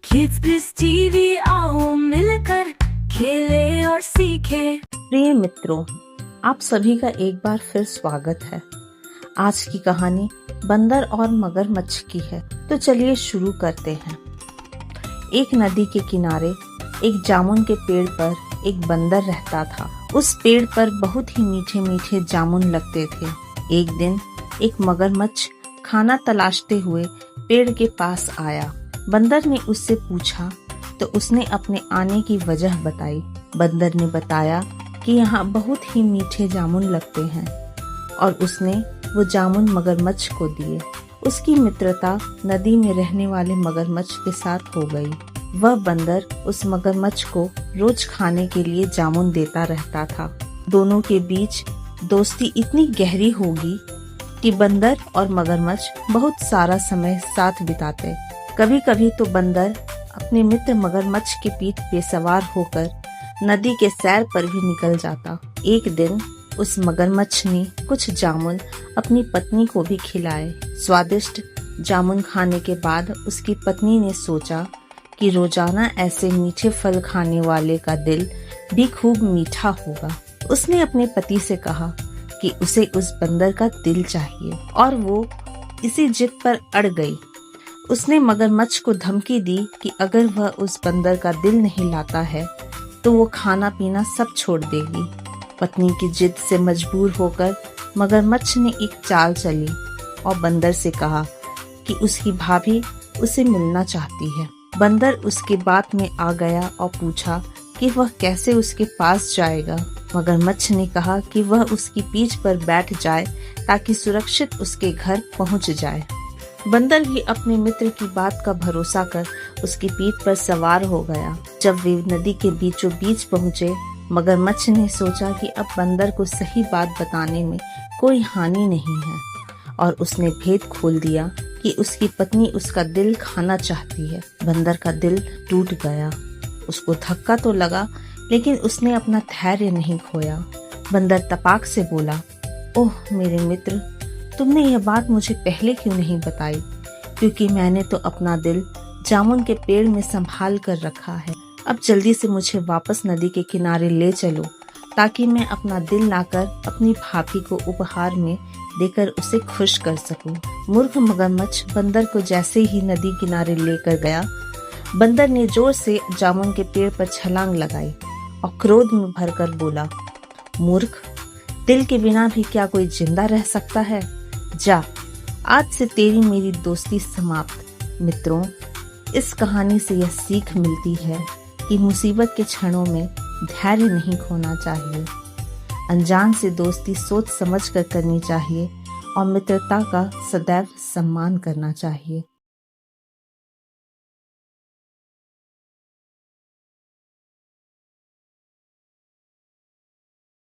Kids Bliss TV आओ मिलकर खेले और सीखे। प्रिय मित्रों, आप सभी का एक बार फिर स्वागत है। आज की कहानी बंदर और मगरमच्छ की है, तो चलिए शुरू करते हैं। एक नदी के किनारे एक जामुन के पेड़ पर एक बंदर रहता था। उस पेड़ पर बहुत ही मीठे मीठे जामुन लगते थे। एक दिन एक मगरमच्छ खाना तलाशते हुए पेड़ के पास आया। बंदर ने उससे पूछा तो उसने अपने आने की वजह बताई। बंदर ने बताया कि यहाँ बहुत ही मीठे जामुन लगते हैं और उसने वो जामुन मगरमच्छ को दिए। उसकी मित्रता नदी में रहने वाले मगरमच्छ के साथ हो गई। वह बंदर उस मगरमच्छ को रोज खाने के लिए जामुन देता रहता था। दोनों के बीच दोस्ती इतनी गहरी होगी कि बंदर और मगरमच्छ बहुत सारा समय साथ बिताते। कभी कभी तो बंदर अपने मित्र मगरमच्छ के पीठ पे सवार होकर नदी के सैर पर भी निकल जाता। एक दिन उस मगरमच्छ ने कुछ जामुन अपनी पत्नी को भी खिलाए। स्वादिष्ट जामुन खाने के बाद उसकी पत्नी ने सोचा कि रोजाना ऐसे मीठे फल खाने वाले का दिल भी खूब मीठा होगा। उसने अपने पति से कहा कि उसे उस बंदर का दिल चाहिए और वो इसी जिद पर अड़ गई। उसने मगरमच्छ को धमकी दी कि अगर वह उस बंदर का दिल नहीं लाता है तो वो खाना पीना सब छोड़ देगी। पत्नी की जिद से मजबूर होकर मगरमच्छ ने एक चाल चली और बंदर से कहा कि उसकी भाभी उसे मिलना चाहती है। बंदर उसकी बात में आ गया और पूछा कि वह कैसे उसके पास जाएगा। मगरमच्छ ने कहा कि वह उसकी पीठ पर बैठ जाए ताकि सुरक्षित उसके घर पहुंच जाए। बंदर भी अपने मित्र की बात का भरोसा कर उसकी पीठ पर सवार हो गया। जब वे नदी के बीचों बीच पहुंचे, मगरमच्छ ने सोचा कि अब बंदर को सही बात बताने में कोई हानि नहीं है और उसने भेद खोल दिया कि उसकी पत्नी उसका दिल खाना चाहती है। बंदर का दिल टूट गया। उसको धक्का तो लगा, लेकिन उसने अपना धैर्य नहीं खोया। बंदर तपाक से बोला, ओह मेरे मित्र, तुमने यह बात मुझे पहले क्यों नहीं बताई? क्योंकि मैंने तो अपना दिल जामुन के पेड़ में संभाल कर रखा है। अब जल्दी से मुझे वापस नदी के किनारे ले चलो ताकि मैं अपना दिल लाकर अपनी भाभी को उपहार में देकर उसे खुश कर सकूं। मूर्ख मगरमच्छ बंदर को जैसे ही नदी किनारे लेकर गया, बंदर ने जोर से जामुन के पेड़ पर छलांग लगाई और क्रोध में भरकर बोला, मूर्ख, दिल के बिना भी क्या कोई जिंदा रह सकता है? जा, आज से तेरी मेरी दोस्ती समाप्त। मित्रों, इस कहानी से यह सीख मिलती है कि मुसीबत के क्षणों में धैर्य नहीं खोना चाहिए। अनजान से दोस्ती सोच समझ कर करनी चाहिए और मित्रता का सदैव सम्मान करना चाहिए।